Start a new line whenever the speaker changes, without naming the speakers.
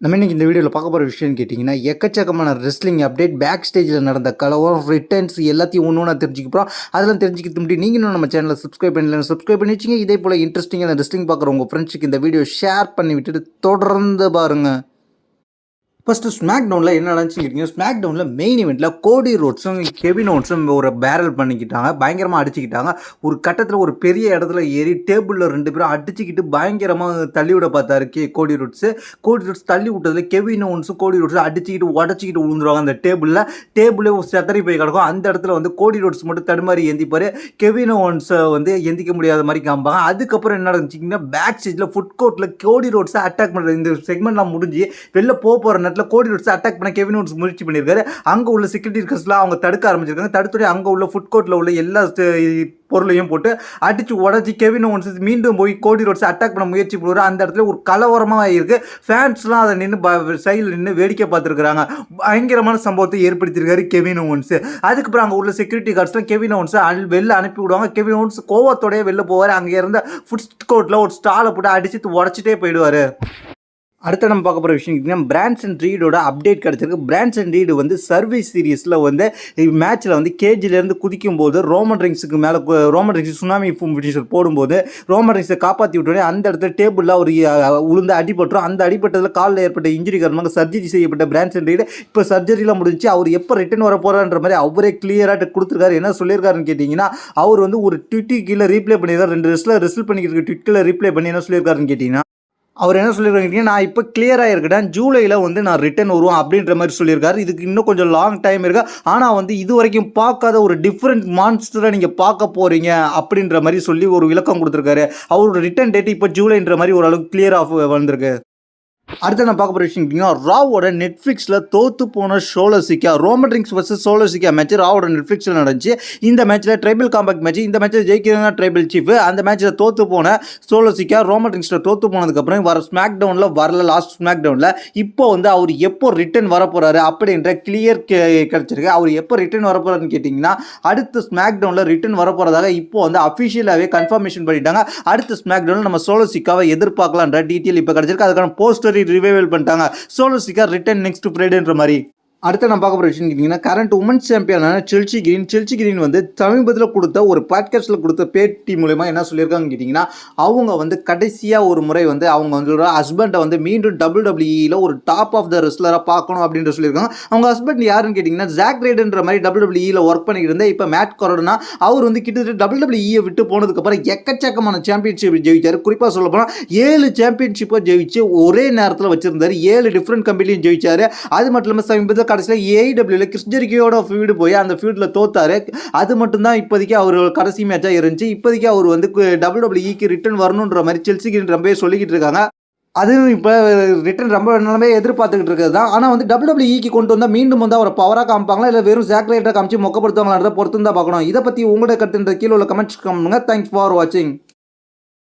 நம்ம இன்னைக்கு இந்த வீடியோவில் பார்க்க போகிற விஷயம்னு கேட்டிங்கன்னா எக்கச்சக்கமான ரெஸ்லிங் அப்டேட் பேக் ஸ்டேஜில் நடந்த கலவரம் ரிட்டர்ன்ஸ் எல்லாத்தையும் ஒன்று ஒன்றா தெரிஞ்சுக்க போகிறோம். அதெல்லாம் தெரிஞ்சுக்கிட்டு முன்னாடி நீங்கள் இன்னும் நம்ம சேனலை சப்ஸ்கிரைப் பண்ணி வச்சிங்க. இதே போல் இன்ட்ரெஸ்டிங்கான ரெஸ்லிங் பார்க்குற உங்கள் ஃப்ரெண்ட்ஸுக்கு இந்த வீடியோ ஷேர் பண்ணி விட்டுட்டு தொடர்ந்து பாருங்கள். ஃபஸ்ட்டு ஸ்மாக் டவுனில் என்ன நடந்துச்சுன்னு கேட்டிங்கன்னா, ஸ்மாக் டவுனில் மெயின் இவெண்ட்டில் கோடி ரோட்ஸும் கெவின் ஓவன்ஸும் ஒரு பேரல் பண்ணிக்கிட்டாங்க, பயங்கரமாக அடிச்சுக்கிட்டாங்க. ஒரு கட்டத்தில் ஒரு பெரிய இடத்துல ஏறி டேபிளில் 2 பேரும் அடிச்சுக்கிட்டு பயங்கரமாக தள்ளி விட பார்த்தாரு கோடி ரோட்ஸு. கோடி ரோட்ஸ் தள்ளி விட்டதில் கெவின் ஓவன்ஸும் கோடி ரோட்ஸும் அடிச்சுக்கிட்டு உடச்சிக்கிட்டு விழுந்துருவாங்க. அந்த டேபிளே செதறி போய் கிடக்கும். அந்த இடத்துல வந்து கோடி ரோட்ஸ் மட்டும் தடுமாறி எந்திப்பார். கெவின் ஓவன்ஸை வந்து எந்திக்க முடியாத மாதிரி காமிப்பாங்க. அதுக்கப்புறம் என்ன நடந்துச்சிங்கன்னா, பேக் ஸ்டேஜில் ஃபுட் கோர்ட்டில் கோடி ரோட்ஸை அட்டாக் பண்ணுறது. இந்த செக்மெண்ட்லாம் முடிஞ்சு வெளில போகிற கோடி ரோட்ஸ் அட்டாக் பண்ண கெவின் ஓவன்ஸ் முயற்சி பண்ணியிருக்காரு. அங்கே உள்ள செக்யூரிட்டி கஸ்லாம் அவங்க தடுக்க ஆரம்பிச்சிருக்காங்க. தடுத்துட்டு அங்கே உள்ள ஃபுட் கோர்ட்டில் உள்ள எல்லா பொருளையும் போட்டு அடிச்சு உடச்சி கெவின் ஓவன்ஸ் மீண்டும் போய் கோடி ரோட்ஸ் அட்டாக் பண்ண முயற்சி பண்ணுவார். அந்த இடத்துல ஒரு கலவரமாக இருக்குது. ஃபேன்ஸ்லாம் அதை நின்று சைடில் நின்று வேடிக்கை பார்த்துருக்குறாங்க. பயங்கரமான சம்பவத்தை ஏற்படுத்தியிருக்காரு கெவின் ஓவன்ஸ். அதுக்கப்புறம் அங்கே உள்ள செக்யூரிட்டி கார்ட்ஸ்லாம் கெவின் ஓவன்ஸை வெளில அனுப்பி விடுவாங்க. கெவின் ஓவன்ஸ் கோவத்தோடய வெளில போவார். அங்கே இருந்த ஃபுட் கோர்ட்டில் ஒரு ஸ்டாலை போட்டு அடிச்சு உடச்சிட்டே போயிடுவார். அடுத்த நம்ம பார்க்க போகிற விஷயம் கேட்டிங்கன்னா, பிரான்சன் ரீடோட அப்டேட் கிடச்சிருக்கு. பிரான்சன் ரீடு வந்து சர்வீஸ் சீரீஸில் வந்து மேட்ச்சில் வந்து கேஜிலேருந்து குதிக்கும் போது ரோமன் ரிங்ஸுக்கு மேலே சுனாமி ஃபினிஷர் போடும்போது ரோமன் ரிங்ஸை காப்பாற்றி விட்டோடனே அந்த இடத்துல டேபிளில் ஒரு உளுந்து அடிபட்டுரும். அந்த அடிபட்டதில் காலில் ஏற்பட்ட இன்ஜுரி காரணமாக சர்ஜரி செய்யப்பட்ட பிரான்சன் ரீடு இப்போ சர்ஜரிலாம் முடிஞ்சு அவர் எப்போ ரிட்டர்ன் வர போகிறான்ற மாதிரி அவரே கிளியராக கொடுத்துருக்காரு. என்ன சொல்லியிருக்காருன்னு கேட்டிங்கன்னா, அவர் வந்து ஒரு ட்விட்டி கீழே ரீப்ளே பண்ணியிருக்காரு. 2 ரெஸ்ட்டில் ரெஸ்ல் பண்ணிக்கிட்டு ட்விட்டில் ரீப்ளே பண்ணி என்ன சொல்லியிருக்காருன்னு கேட்டிங்கன்னா, அவர் என்ன சொல்லியிருக்காங்க, நான் இப்போ கிளியராக இருக்கட்டேன், ஜூலையில் வந்து நான் ரிட்டர்ன் வருவோம் அப்படின்ற மாதிரி சொல்லியிருக்காரு. இதுக்கு இன்னும் கொஞ்சம் லாங் டைம் இருக்கு. ஆனால் வந்து இது வரைக்கும் பார்க்காத ஒரு டிஃப்ரெண்ட் மான்ஸ்டரை நீங்கள் பார்க்க போகிறீங்க அப்படின்ற மாதிரி சொல்லி ஒரு விளக்கம் கொடுத்துருக்காரு. அவரோட ரிட்டர்ன் டேட் இப்போ ஜூலைன்ற மாதிரி ஓரளவுக்கு கிளியராக வந்திருக்கு. அடுத்து நான் பார்க்க போகிற விஷயம் கேட்டிங்கன்னா, ராவோட நெட்ஃப்ளிக்ஸில் தோற்று போன Solo Sikoa Roman Reigns versus Solo Sikoa match ராவோட நெட்ஃப்ளிக்ஸில் நடந்துச்சு. இந்த மேட்ச்சில் ட்ரைபிள் காம்பேக்ட் மேட்ச். இந்த மேட்ச்சில் ஜெயிக்கிறதா ட்ரைபிள் சீஃப். அந்த மேட்ச்சில் தோற்று போன சோலோசிக்கா ரோமன் ரிங்ஸில் தோற்று போனதுக்கப்புறம் வர ஸ்மாக் டவுனில் வரல. லாஸ்ட் ஸ்மாக் டவுனில் இப்போ வந்து அவர் எப்போ ரிட்டர்ன் வர போகிறாரு அப்படின்ற கிளியர் கிடச்சிருக்கு. அவர் எப்போ ரிட்டர்ன் வர போகிறாருன்னு கேட்டிங்கன்னா, அடுத்த ஸ்மாக் டவுனில் ரிட்டர்ன் வர போகிறதாக இப்போ வந்து அஃபிஷியலாகவே கன்ஃபர்மேஷன் பண்ணிட்டாங்க. அடுத்த ஸ்மாக் டவுனில் நம்ம சோலோசிக்காவை எதிர்பார்க்கலான்ற டீட்டெயில் இப்போ கிடச்சிருக்கு. அதுக்கான போஸ்டர் ரிவைவல் பண்ணிட்டாங்க. சோலோசிக்கா ரிட்டர்ன் நெக்ஸ்ட் ஃப்ரைடேன்ற மாதிரி. அடுத்து நம்ம பார்க்க போகிற விஷயம் கேட்டிங்கன்னா, கரண்ட் உமன்ஸ் சாம்பியனான செல்சி கிரீன் வந்து சமீபத்தில் கொடுத்த ஒரு பாட்காஸ்ட்டில் கொடுத்த பேட்டி மூலமா என்ன சொல்லியிருக்காங்கன்னு கேட்டிங்கன்னா, அவங்க வந்து கடைசியாக ஒரு முறை வந்து அவங்க வந்து ஹஸ்பண்டை வந்து மீண்டும் WWE ஒரு டாப் ஆஃப் த ரெஸ்லராக பார்க்கணும் அப்படின்ற சொல்லியிருக்காங்க. அவங்க ஹஸ்பண்ட் யாருன்னு கேட்டிங்கன்னா, ஜாக் ரைடன்ற மாதிரி WWE ஒர்க் பண்ணிக்கிட்டு இருந்தால் இப்போ மேட் கொரோனா அவர் வந்து கிட்டத்தட்ட WWE விட்டு போனதுக்கப்புறம் எக்கச்சக்கமான சாம்பியன்ஷிப் ஜெயிச்சார். குறிப்பாக சொல்ல போனால் 7 சாம்பியன்ஷிப்பை ஜெயிச்சு ஒரே நேரத்தில் வச்சிருந்தார். 7 டிஃப்ரெண்ட் கம்பெனிலையும் ஜெயிச்சார். அது மட்டும் இல்லாமல் சமீபத்தில் கடைசியில் ஏஐடபிள்யூல கிறிஸ் ஜெரிக்கோட ஃபீல்டு போய் அந்த ஃபீல்டில் தோத்தாரு. அது மட்டும்தான் இப்போதைக்கு அவர் கடைசி மேட்சாக இருந்துச்சு. இப்போதைக்கு அவர் வந்து WWE ரிட்டர்ன் வரணுன்ற மாதிரி செல்சி கிரீன் ரொம்ப சொல்லிக்கிட்டு இருக்காங்க. அதுவும் இப்போ ரிட்டர்ன் ரொம்ப நாளே எதிர்பார்த்துக்கிட்டு இருக்கிறது தான். ஆனால் வந்து WWE கொண்டு வந்தால் மீண்டும் வந்து அவரை பவராக காமிப்பாங்களா இல்லை வெறும் ஜாக் ரைடராக காமிச்சு மொக்கப்படுத்துவாங்களான்றதை பொறுத்து தான் பார்க்கணும். இதை பற்றி உங்களோட கருத்துன்ற கீழே உள்ள கமெண்ட்ஸ் பண்ணுங்க. தேங்க்ஸ் ஃபார் வாட்சிங்.